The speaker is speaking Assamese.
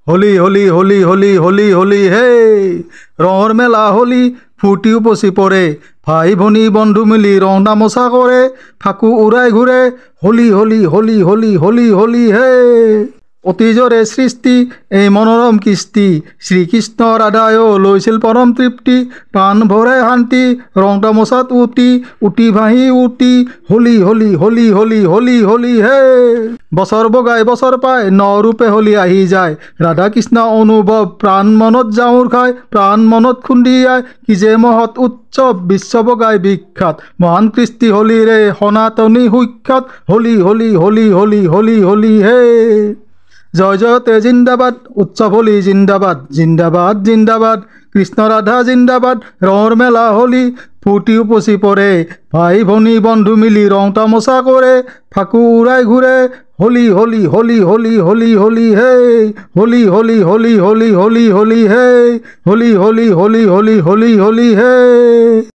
হোলি হোলি হোলি হোলি হোলি হোলি হে ৰঙৰ মেলা হোলি ফুটি উপচি পৰে ভাই ভনী বন্ধু মিলি ৰং তামোচা কৰে ফাকু উৰাই ঘূৰে হোলি হোলি হোলি হোলি হোলি হোলি হে অতীজৰে সৃষ্টি এই মনোৰম কৃষ্টি শ্ৰীকৃষ্ণ ৰাধায়ো লৈছিল পৰম তৃপ্তি প্ৰাণ ভৰে শান্তি ৰং তামোচাত উটি উটি ভাহি উটি হোলি হোলি হোলি হোলি হোলি হোলি হে বছৰ বগাই বছৰ পায় নৰূপে হোলি আহি যায় ৰাধা কৃষ্ণ অনুভৱ প্ৰাণ মনত জাউৰ খায় প্ৰাণ মনত খুন্দিয়াই কি যে মহৎ উৎসৱ বিশ্ব বগাই বিখ্যাত মহান কৃষ্টি হোলিৰে সনাতনী সুখ্যাত হোলি হোলি হোলি হোলি হোলি হোলি হে জয় জয়তে জিন্দাবাদ উৎসৱ হোলি জিন্দাবাদ জিন্দাবাদ জিন্দাবাদ কৃষ্ণ ৰাধা জিন্দাবাদ ৰঙৰ মেলা হোলি ফুটি উপচি পৰে ভাই ভনী বন্ধু মিলি ৰং তামোচা কৰে ফাকু উৰাই ঘূৰে হোলি হোলি হোলি হোলি হোলি হোলি হে হোলি হোলি হোলি হোলি হোলি হোলি হে হোলি হোলি হোলি হোলি হোলি হোলি হে